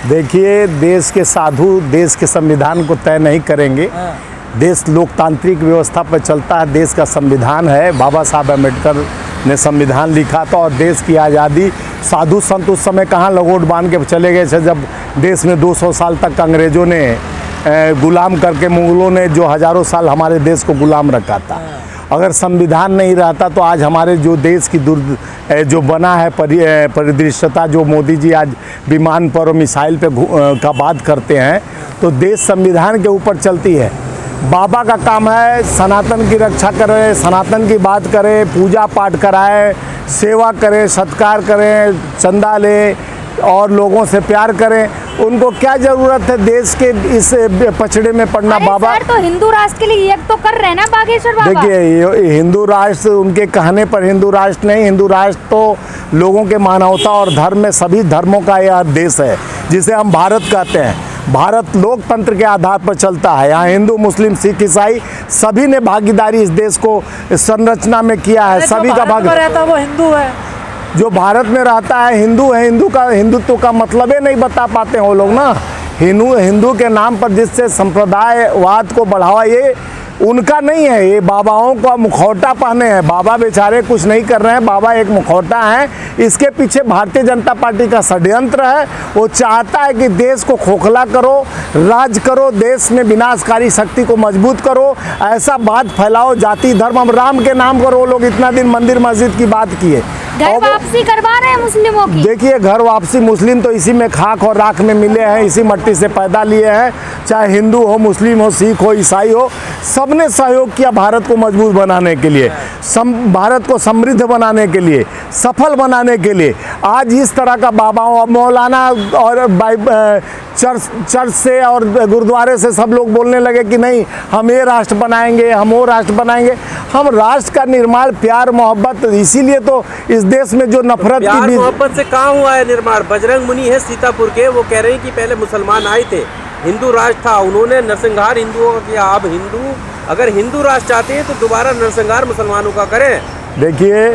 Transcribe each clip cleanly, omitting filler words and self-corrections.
देखिए, देश के साधु देश के संविधान को तय नहीं करेंगे। देश लोकतांत्रिक व्यवस्था पर चलता है। देश का संविधान है, बाबा साहब अम्बेडकर ने संविधान लिखा था। और देश की आज़ादी, साधु संत उस समय कहाँ लगोट बांध के चले गए थे, जब देश में 200 साल तक अंग्रेज़ों ने गुलाम करके, मुग़लों ने जो हज़ारों साल हमारे देश को गुलाम रखा था। अगर संविधान नहीं रहता तो आज हमारे जो देश की जो बना है परिदृश्यता, जो मोदी जी आज विमान पर और मिसाइल पे का बात करते हैं, तो देश संविधान के ऊपर चलती है। बाबा का काम है सनातन की रक्षा करे, सनातन की बात करे, पूजा पाठ कराए, सेवा करें, सत्कार करें, चंदा लें और लोगों से प्यार करें। उनको क्या ज़रूरत है देश के इस पछड़े में पड़ना। बाबा तो हिंदू राष्ट्र के लिए एक तो कर रहे हैं ना बागेश्वर बाबा। देखिए, हिंदू राष्ट्र उनके कहने पर हिंदू राष्ट्र नहीं, हिंदू राष्ट्र तो लोगों के मानवता और धर्म में सभी धर्मों का यह देश है, जिसे हम भारत कहते हैं। भारत लोकतंत्र के आधार पर चलता है। यहाँ हिंदू, मुस्लिम, सिख, ईसाई सभी ने भागीदारी इस देश को संरचना में किया है। सभी का भाग रहता है वो हिंदू है। जो भारत में रहता है हिंदू है। हिंदुत्व का मतलब ही नहीं बता पाते हैं वो लोग ना। हिंदू के नाम पर जिससे संप्रदायवाद को बढ़ावा, ये उनका नहीं है। ये बाबाओं का मुखौटा पहने हैं। बाबा बेचारे कुछ नहीं कर रहे हैं, बाबा एक मुखौटा है। इसके पीछे भारतीय जनता पार्टी का षड्यंत्र है। वो चाहता है कि देश को खोखला करो, राज करो, देश में विनाशकारी शक्ति को मजबूत करो, ऐसा बात फैलाओ, जाति धर्म। हम राम के नाम पर वो लोग इतना दिन मंदिर मस्जिद की बात किए। घर वापसी करवा रहे हैं मुस्लिमों की। देखिए, घर वापसी, मुस्लिम तो इसी में खाक और राख में मिले हैं, इसी मट्टी से पैदा लिए हैं। चाहे हिंदू हो, मुस्लिम हो, सिख हो, ईसाई हो, सबने सहयोग किया भारत को मजबूत बनाने के लिए, भारत को समृद्ध बनाने के लिए, सफल बनाने के लिए। आज इस तरह का बाबाओं, मौलाना और चर्च से और गुरुद्वारे से सब लोग बोलने लगे कि नहीं, हम ये राष्ट्र बनाएंगे, हम वो राष्ट्र बनाएंगे। हम राष्ट्र का निर्माण प्यार मोहब्बत, इसीलिए तो इस देश में जो नफरत की प्यार मोहब्बत से कहाँ हुआ है निर्माण। बजरंग मुनि है सीतापुर के, वो कह रहे हैं कि पहले मुसलमान आए थे, हिंदू राष्ट्र था, उन्होंने नरसंहार हिंदुओं का किया। अब अगर हिंदू राष्ट्र चाहते हैं तो दोबारा नरसंहार मुसलमानों का करें। देखिए,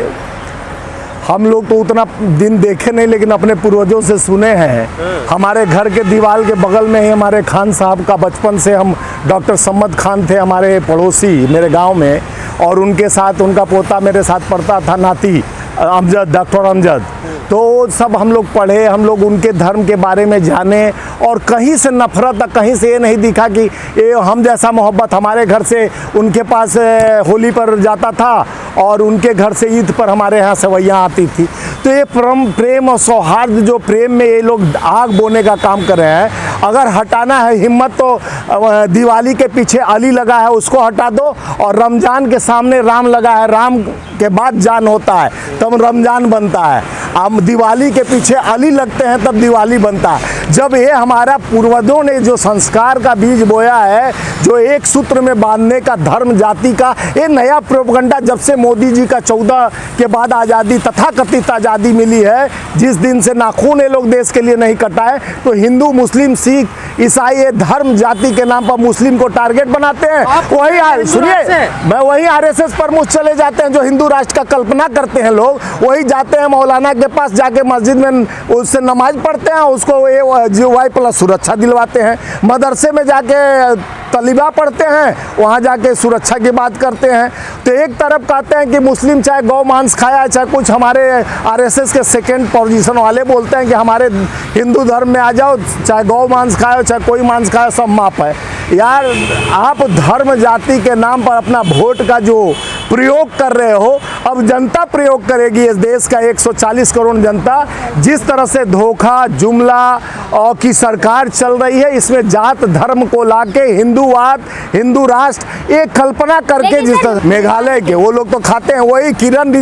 हम लोग तो उतना दिन देखे नहीं, लेकिन अपने पूर्वजों से सुने हैं। हमारे घर के दीवार के बगल में ही हमारे खान साहब का, बचपन से हम, डॉक्टर सम्मत खान थे हमारे पड़ोसी मेरे गांव में, और उनके साथ उनका पोता मेरे साथ पढ़ता था, नाती अमजद, डॉक्टर अमजद। तो सब हम लोग पढ़े, हम लोग उनके धर्म के बारे में जाने, और कहीं से नफरत, कहीं से ये नहीं दिखा कि ये हम जैसा मोहब्बत। हमारे घर से उनके पास होली पर जाता था और उनके घर से ईद पर हमारे यहाँ सेवैयाँ आती थी। तो ये प्रेम और सौहार्द, जो प्रेम में ये लोग आग बोने का काम कर रहे हैं, अगर हटाना है हिम्मत तो दिवाली के पीछे अली लगा है उसको हटा दो, और रमज़ान के सामने राम लगा है, राम के बाद जान होता है तब रमज़ान बनता है। अब दिवाली के पीछे अली लगते हैं तब दिवाली बनता है। जब ये हमारा पूर्वजों ने जो संस्कार का बीज बोया है, जो एक सूत्र में बांधने का, धर्म जाति का, ये नया प्रोपगंडा जब से मोदी जी का 14 के बाद आज़ादी, तथाकथित आज़ादी मिली है, जिस दिन से नाखून ये लोग देश के लिए नहीं कटाए, तो हिंदू, मुस्लिम, सिख, ईसाई, ये धर्म जाति के नाम पर मुस्लिम को टारगेट बनाते हैं। वही सुनिए, मैं वही RSS प्रमुख चले जाते हैं जो हिंदू राष्ट्र का कल्पना करते हैं लोग, वही जाते हैं मौलाना के पास, जाके मस्जिद में उससे नमाज पढ़ते हैं, उसको GY+ सुरक्षा दिलवाते हैं। मदरसे में जाके तलीबा पढ़ते हैं, वहाँ जाके सुरक्षा की बात करते हैं। तो एक तरफ कहते हैं कि मुस्लिम चाहे गौ मांस खाया, चाहे कुछ, हमारे RSS के सेकेंड पोजीशन वाले बोलते हैं कि हमारे हिंदू धर्म में आ जाओ, चाहे गौ मांस खाओ, चाहे कोई मांस खाओ, सब माफ है। यार, आप धर्म जाति के नाम पर अपना वोट का जो प्रयोग कर रहे हो, अब जनता प्रयोग करेगी। इस देश का 140 करोड़ जनता, जिस तरह से धोखा, जुमला और की सरकार चल रही है, इसमें जात धर्म को लाके हिंदूवाद, हिंदू राष्ट्र एक कल्पना करके, जिस तरह मेघालय के वो लोग तो खाते हैं, वही किरण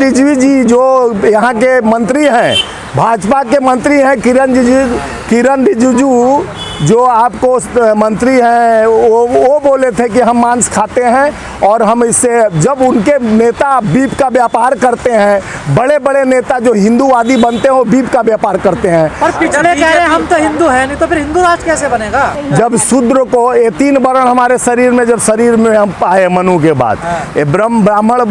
रिजवी जी जो यहाँ के मंत्री हैं, भाजपा के मंत्री हैं, किरण रिजिजू जो आपको मंत्री हैं, वो बोले थे कि हम मांस खाते हैं, और हम इससे, जब उनके नेता बीफ का व्यापार करते हैं, बड़े बड़े नेता जो हिंदूवादी बनते हैं वो बीफ का व्यापार करते हैं। और पिछले कह रहे हैं हम तो हिंदू हैं नहीं, तो फिर हिंदू राष्ट्र कैसे बनेगा। जब शूद्र को, ये 3 वर्ण हमारे शरीर में, जब शरीर में हम पाए मनु के बाद, ये ब्राह्मण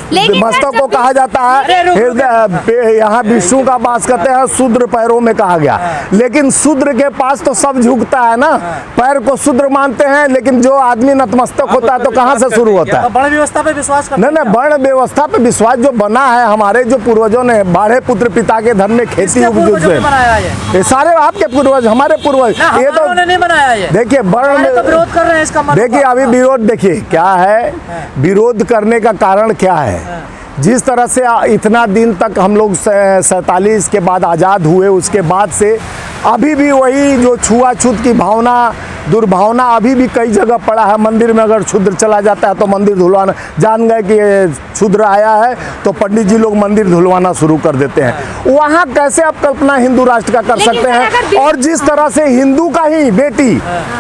लेकिन मस्तक सर, को जब कहा जाता है हृदय, यहाँ विष्णु का वास करते हैं, शूद्र पैरों में कहा गया। लेकिन शूद्र के पास तो सब झुकता है ना, पैर को शूद्र मानते हैं, लेकिन जो आदमी नतमस्तक होता है तो कहाँ से शुरू होता है? वर्ण व्यवस्था पे विश्वास करते नहीं, वर्ण व्यवस्था पे विश्वास जो बना है हमारे जो पूर्वजों ने, बाढ़े पुत्र पिता के धर्म में खेती उपज से, बनाया है ये सारे आपके पूर्वज, हमारे पूर्वज, ये तो नहीं बनाया है। देखिए वर्ण तो विरोध कर रहे हैं इसका मतलब। देखिए अभी विरोध देखिए क्या है, विरोध करने का कारण क्या है? जिस तरह से इतना दिन तक हम लोग 47 के बाद आज़ाद हुए, उसके बाद से अभी भी वही जो छुआछूत की भावना, दुर्भावना अभी भी कई जगह पड़ा है। मंदिर में अगर क्षुद्र चला जाता है तो मंदिर धुलवाना, जान गए कि ये क्षुद्र आया है तो पंडित जी लोग मंदिर धुलवाना शुरू कर देते हैं। वहाँ कैसे आप कल्पना हिंदू राष्ट्र का कर सकते हैं? और जिस तरह से हिंदू का ही बेटी,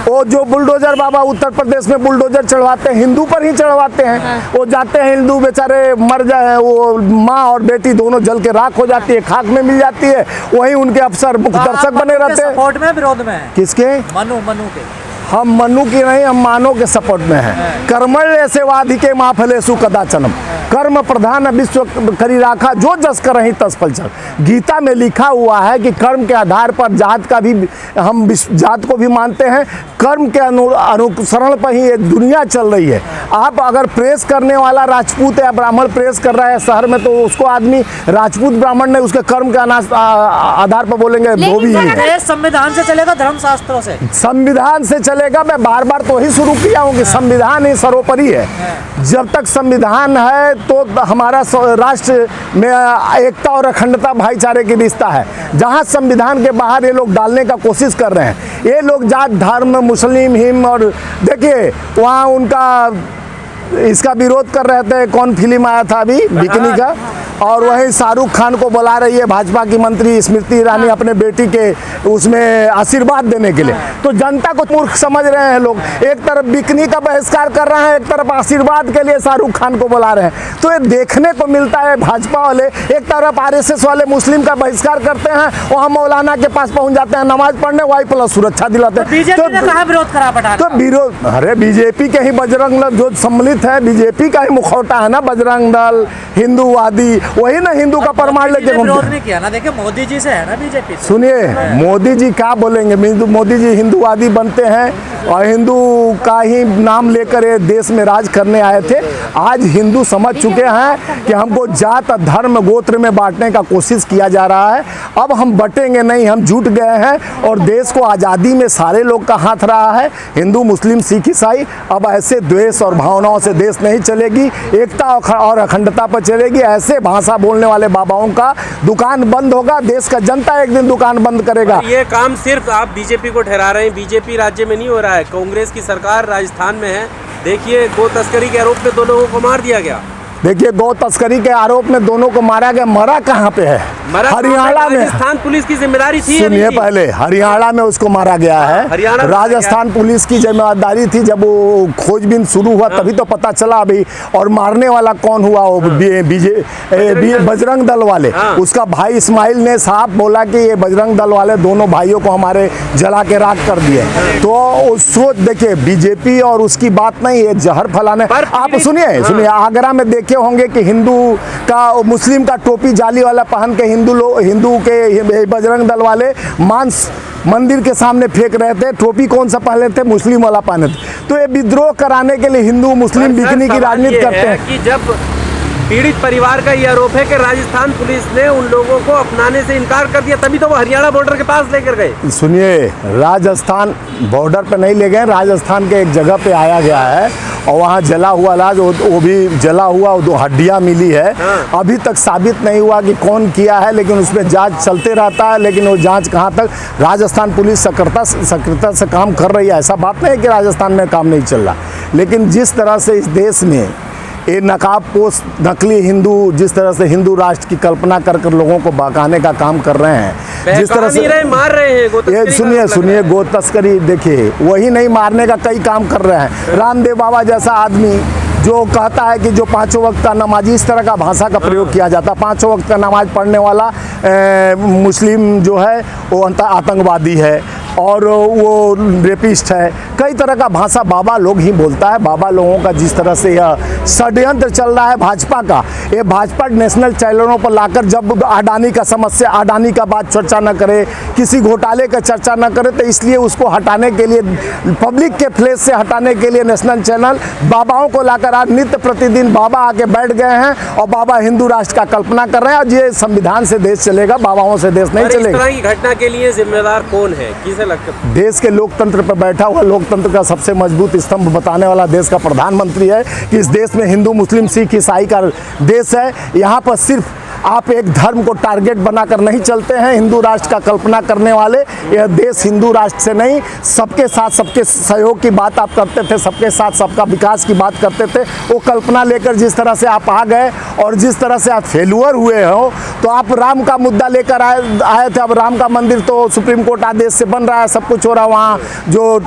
वो जो बुलडोजर बाबा उत्तर प्रदेश में बुलडोजर चढ़वाते हैं, हिंदू पर ही चढ़वाते हैं। वो जाते हैं, हिंदू बेचारे मर जाए, वो माँ और बेटी दोनों जल के राख हो जाती है, खाक में मिल जाती है, वहीं उनके अफसर मुख्य दर्शक बने रहते हैं। सपोर्ट में विरोध में है किसके? मनु के। हम मनु की नहीं, हम मानव के सपोर्ट में हैं। कर्मण्य सेवाधिके माँ फलेषु कदाचनम, कर्म प्रधान विश्व करी राखा, जो जस करहि तस फल चल। गीता में लिखा हुआ है कि कर्म के आधार पर जात का भी, हम जात को भी मानते हैं, कर्म के अनुसरण पर ही ये दुनिया चल रही है। आप अगर प्रेस करने वाला राजपूत या ब्राह्मण प्रेस कर रहा है शहर में, तो उसको आदमी राजपूत ब्राह्मण ने उसके कर्म के आधार पर बोलेंगे धोबी है। संविधान से चलेगा धर्मशास्त्रों से? संविधान से चलेगा। मैं बार बार तो ही शुरू किया हूँ कि संविधान ही सर्वोपरि है। जब तक संविधान है तो हमारा राष्ट्र में एकता और अखंडता भाईचारे की रिश्ता है। जहाँ संविधान के बाहर ये लोग डालने का कोशिश कर रहे हैं, ये लोग जात धर्म मुस्लिम हिम, और देखिए वहाँ उनका इसका विरोध कर रहे थे। कौन फिल्म आया था अभी बिकनी का, और वहीं शाहरुख खान को बुला रही है भाजपा की मंत्री स्मृति ईरानी अपने बेटी के उसमें आशीर्वाद देने के लिए। तो जनता को मूर्ख समझ रहे हैं लोग। एक तरफ बिकनी का बहिष्कार कर रहे हैं, एक तरफ आशीर्वाद के लिए शाहरुख खान को बुला रहे हैं। तो ये देखने को मिलता है भाजपा वाले एक तरफ RSS वाले मुस्लिम का बहिष्कार करते हैं, वहाँ मौलाना के पास पहुँच जाते हैं नमाज पढ़ने, वही प्लस सुरक्षा दिलाते हैं। बीजेपी ने कहा विरोध करा पठान? तो विरोध, अरे बीजेपी के ही बजरंग दल जो सम्मिलित है, बीजेपी का ही मुखौटा है ना बजरंग दल, हिंदूवादी, वही ना हिंदू का प्रमाण लेके विरोध नहीं किया ना। देखिए मोदी जी से है ना बीजेपी। सुनिए, मोदी जी क्या बोलेंगे? मोदी जी हिंदूवादी बनते हैं और हिंदू का ही नाम लेकर ये देश में राज करने आए थे। आज हिंदू समझ चुके हैं कि हमको जात धर्म गोत्र में बांटने का कोशिश किया जा रहा है। अब हम बटेंगे नहीं, हम जुट गए हैं और देश को आज़ादी में सारे लोग का हाथ रहा है, हिंदू मुस्लिम सिख ईसाई। अब ऐसे द्वेष और भावनाओं से देश नहीं चलेगी, एकता और अखंडता पर चलेगी। ऐसे भाषा बोलने वाले बाबाओं का दुकान बंद होगा, देश का जनता एक दिन दुकान बंद करेगा। ये काम सिर्फ आप बीजेपी को ठहरा रहे हैं, बीजेपी राज्य में नहीं हो रहा है, कांग्रेस की सरकार राजस्थान में है। देखिए गौ तस्करी के आरोप में 2 लोगों को मार दिया गया। देखिए गौ तस्करी के आरोप में दोनों को मारा गया। मरा कहाँ पे है? हरियाणा में। राजस्थान पुलिस की जिम्मेदारी थी। सुनिए, पहले हरियाणा में उसको मारा गया है। राजस्थान पुलिस की जिम्मेदारी थी। जब वो खोजबीन शुरू हुआ तभी तो पता चला अभी। और मारने वाला कौन हुआ? वो बजरंग दल वाले। उसका भाई इस्माइल ने साहब बोला कि ये बजरंग दल वाले दोनों भाइयों को हमारे जला के राख कर दिए। तो सोच देखिए, बीजेपी और उसकी बात नहीं, ये जहर फैलाने। आप सुनिए, आगरा में देखे होंगे कि हिंदू का मुस्लिम का टोपी जाली वाला पहन के हिंदू के बजरंग दल वाले मांस मंदिर के सामने फेंक रहे थे। टोपी कौन सा पहने थे? मुस्लिम वाला पहने थे। तो ये विद्रोह कराने के लिए हिंदू मुस्लिम बिकनी की राजनीति करते हैं। कि जब पीड़ित परिवार का ये आरोप है कि राजस्थान पुलिस ने उन लोगों को अपनाने से इनकार कर दिया, तभी तो वो हरियाणा बॉर्डर के पास लेकर गए। सुनिए, राजस्थान बॉर्डर पे नहीं ले गए, राजस्थान के एक जगह पे आया गया है और वहाँ जला हुआ लाज, वो भी जला हुआ, 2 हड्डियाँ मिली है। अभी तक साबित नहीं हुआ कि कौन किया है, लेकिन उसमें जांच चलते रहता है। लेकिन वो जांच कहाँ तक, राजस्थान पुलिस सक्रियता से काम कर रही है। ऐसा बात नहीं है कि राजस्थान में काम नहीं चल रहा, लेकिन जिस तरह से इस देश में ये नकाबपोश नकली हिंदू जिस तरह से हिंदू राष्ट्र की कल्पना कर लोगों को बहकाने का काम कर रहे हैं, जिस तरह से मार रहे हैं। ये सुनिए, गो तस्करी देखिए, वही नहीं मारने का कई काम कर रहे हैं। रामदेव बाबा जैसा आदमी जो कहता है कि जो 5 वक्त का नमाज, इस तरह का भाषा का प्रयोग किया जाता है। 5 वक्त का नमाज पढ़ने वाला मुस्लिम जो है वो आतंकवादी है। और वो रेपिस्ट है, कई तरह का भाषा बाबा लोग ही बोलता है। बाबा लोगों का जिस तरह से यह षड्यंत्र चल रहा है भाजपा का, ये भाजपा नेशनल चैनलों पर लाकर जब अडानी का समस्या, अडानी का बात चर्चा न करे, किसी घोटाले का चर्चा न करे, तो इसलिए उसको हटाने के लिए, पब्लिक के फ्लेश से हटाने के लिए नेशनल चैनल बाबाओं को लाकर आज नित्य प्रतिदिन बाबा आके बैठ गए हैं और बाबा हिंदू राष्ट्र का कल्पना कर रहे हैं। और ये संविधान से देश चलेगा, बाबाओं से देश नहीं और इस चलेगा। तरह की घटना के लिए जिम्मेदार कौन है, किसे लगता है? देश के लोकतंत्र पर बैठा हुआ, लोकतंत्र का सबसे मजबूत स्तंभ बताने वाला देश का प्रधानमंत्री है कि इस देश में हिंदू, मुस्लिम, सिख, ईसाई का देश है। यहाँ पर सिर्फ आप एक धर्म को टारगेट बनाकर नहीं चलते हैं। हिंदू राष्ट्र का कल्पना करने वाले, यह देश हिंदू राष्ट्र से नहीं, सबके साथ सबके सहयोग की बात आप करते थे, सबके साथ सबका विकास की बात करते थे। वो कल्पना लेकर जिस तरह से आप आ गए और जिस तरह से आप फेलुअर हुए हो, तो आप राम का मुद्दा लेकर आए थे। अब राम का मंदिर तो सुप्रीम कोर्ट आदेश से बन रहा है, सब कुछ हो रहा है, वहाँ जो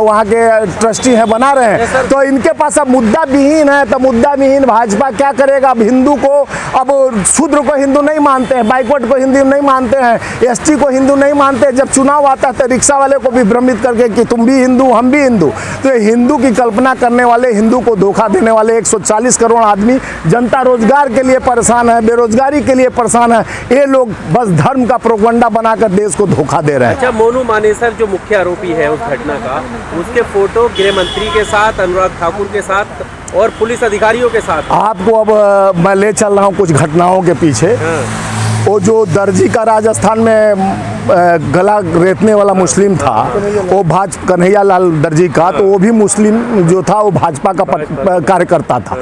वहाँ के ट्रस्टी हैं बना रहे हैं, तो इनके पास अब मुद्दा विहीन है। तो मुद्दा विहीन भाजपा क्या करेगा? अब हिंदू को, अब शूद्र को हिंदू नहीं मानते हैं, बैकवर्ड को हिंदू नहीं मानते हैं, एसटी को हिंदू नहीं मानते हैं। जब चुनाव आता है तो रिक्शा वाले को भी भ्रमित करके कि तुम भी हिंदू, हम भी हिंदू। तो हिंदू की कल्पना करने वाले, हिंदू को धोखा देने वाले 140 करोड़ आदमी, जनता रोजगार के लिए परेशान है, बेरोजगारी के लिए परेशान है। ये लोग बस धर्म का प्रोपगंडा बनाकर देश को धोखा दे रहे हैं। अच्छा, मोनू मानेसर जो मुख्य आरोपी है उस घटना का, उसके फोटो गृह मंत्री के साथ, अनुराग ठाकुर के साथ और पुलिस अधिकारियों के साथ। आपको अब मैं ले चल रहा हूँ कुछ घटनाओं के पीछे। वो जो दर्जी का राजस्थान में गला रेतने वाला मुस्लिम था, वो कन्हैया लाल दर्जी का, तो वो भी मुस्लिम जो था वो भाजपा का कार्यकर्ता था।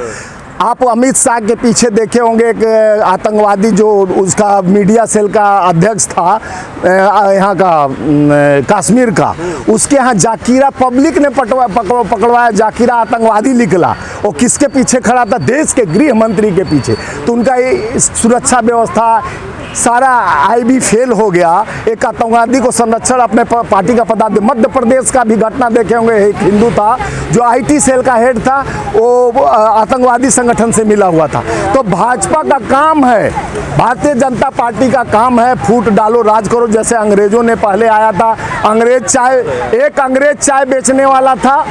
आप अमित शाह के पीछे देखे होंगे एक आतंकवादी जो उसका मीडिया सेल का अध्यक्ष था, यहाँ का कश्मीर का, उसके यहाँ जाकिरा पब्लिक ने पकड़वाया, जाकिरा आतंकवादी निकला। और किसके पीछे खड़ा था? देश के गृह मंत्री के पीछे। तो उनका ये सुरक्षा व्यवस्था सारा आईबी फेल हो गया। एक आतंकवादी को संरक्षण अपने पार्टी का पदाधिकारी, मध्य प्रदेश का भी घटना देखे होंगे, एक हिंदू था जो आईटी सेल का हेड था, वो आतंकवादी संगठन से मिला हुआ था। तो भाजपा का काम है, भारतीय जनता पार्टी का काम है, फूट डालो राज करो। जैसे अंग्रेजों ने पहले आया था, एक अंग्रेज चाय बेचने वाला था,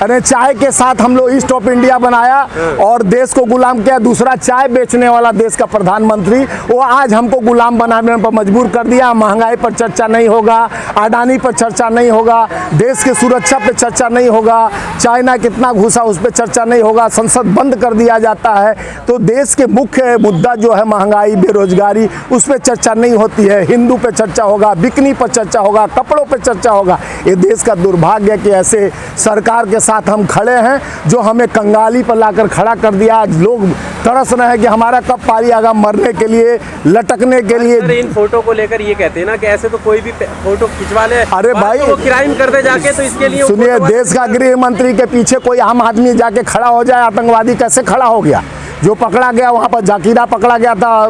अरे चाय के साथ हम लोग ईस्ट ऑफ इंडिया बनाया और देश को गुलाम किया। दूसरा चाय बेचने वाला देश का प्रधानमंत्री, वो आज हमको गुलाम बनाने पर मजबूर कर दिया। महंगाई पर चर्चा नहीं होगा, अडानी पर चर्चा नहीं होगा, देश की सुरक्षा पर चर्चा नहीं होगा, चाइना कितना घुसा उस पर चर्चा नहीं होगा, संसद बंद कर दिया जाता है। तो देश के मुख्य मुद्दा जो है महंगाई, बेरोजगारी, उस पर चर्चा नहीं होती है। हिंदू पे चर्चा होगा, बिकनी पर चर्चा होगा, कपड़ों पर चर्चा होगा। ये देश का दुर्भाग्य है कि ऐसे सरकार के साथ हम खड़े हैं जो हमें कंगाली पर लाकर खड़ा कर दिया। आज लोग तरस रहे हैं कि हमारा कब पारी आगा, मरने के लिए, लटकने के लिए। इन फोटो को लेकर ये कहते हैं ना कि ऐसे तो कोई भी फोटो खिंचवा ले, अरे भाई तो वो क्राइम कर दे जाके, तो इसके लिए सुनिए, देश का गृह मंत्री के पीछे कोई आम आदमी जाके खड़ा हो जाए, आतंकवादी कैसे खड़ा हो गया? जो पकड़ा गया वहाँ पर, जाकिरा पकड़ा गया था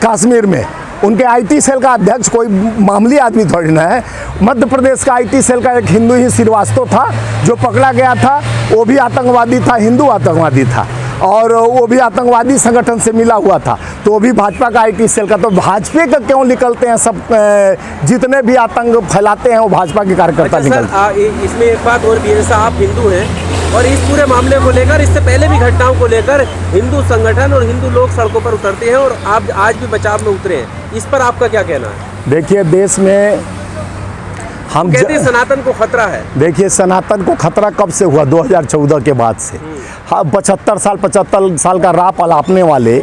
कश्मीर में, उनके आईटी सेल का अध्यक्ष कोई मामूली आदमी थोड़ी ना है। मध्य प्रदेश का आईटी सेल का एक हिंदू ही श्रीवास्तव था जो पकड़ा गया था, वो भी आतंकवादी था, हिंदू आतंकवादी था, और वो भी आतंकवादी संगठन से मिला हुआ था। तो वो भी भाजपा का आईटी सेल का। तो भाजपा का क्यों निकलते हैं सब, जितने भी आतंक फैलाते हैं वो भाजपा के कार्यकर्ता निकलते हैं। इसमें एक बात और भी है, जैसा आप हिंदू हैं और इस पूरे मामले को लेकर, इससे पहले भी घटनाओं को लेकर हिंदू संगठन और हिंदू लोग सड़कों पर उतरते हैं और आप आज भी बचाव में उतरे हैं, इस पर आपका क्या कहना है? देखिए, देश में हम कहते हैं सनातन को खतरा है। देखिए, सनातन को खतरा कब से हुआ? 2014 के बाद से। हाँ, 75 साल का राप अलापने वाले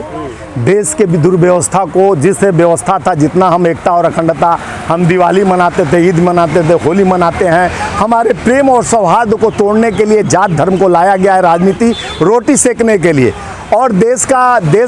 देश के दुर्व्यवस्था को, जिस व्यवस्था था, जितना हम एकता और अखंडता, हम दिवाली मनाते थे, ईद मनाते थे, होली मनाते हैं, हमारे प्रेम और सौहार्द को तोड़ने के लिए जात धर्म को लाया गया है, राजनीति रोटी सेकने के लिए। और देश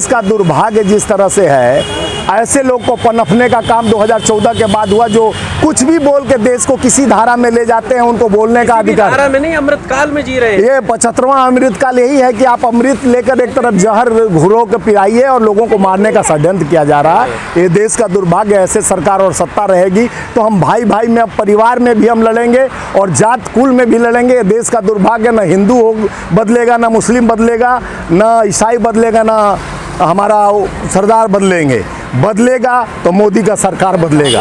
का दुर्भाग्य जिस तरह से है, ऐसे लोग को पनपने का काम 2014 के बाद हुआ, जो कुछ भी बोल के देश को किसी धारा में ले जाते हैं, उनको बोलने का अधिकार। धारा में नहीं, अमृत काल में जी रहे हैं। ये 75वां अमृत काल यही है कि आप अमृत लेकर एक तरफ जहर घुरो के पिलाइए और लोगों को मारने का षड्यंत्र किया जा रहा है। ये देश का दुर्भाग्य। ऐसे सरकार और सत्ता रहेगी तो हम भाई भाई में, परिवार में भी हम लड़ेंगे और जात कुल में भी लड़ेंगे। ये देश का दुर्भाग्य। न हिंदू बदलेगा, न मुस्लिम बदलेगा, न ईसाई बदलेगा, न हमारा सरदार बदलेंगे। बदलेगा तो मोदी का सरकार बदलेगा।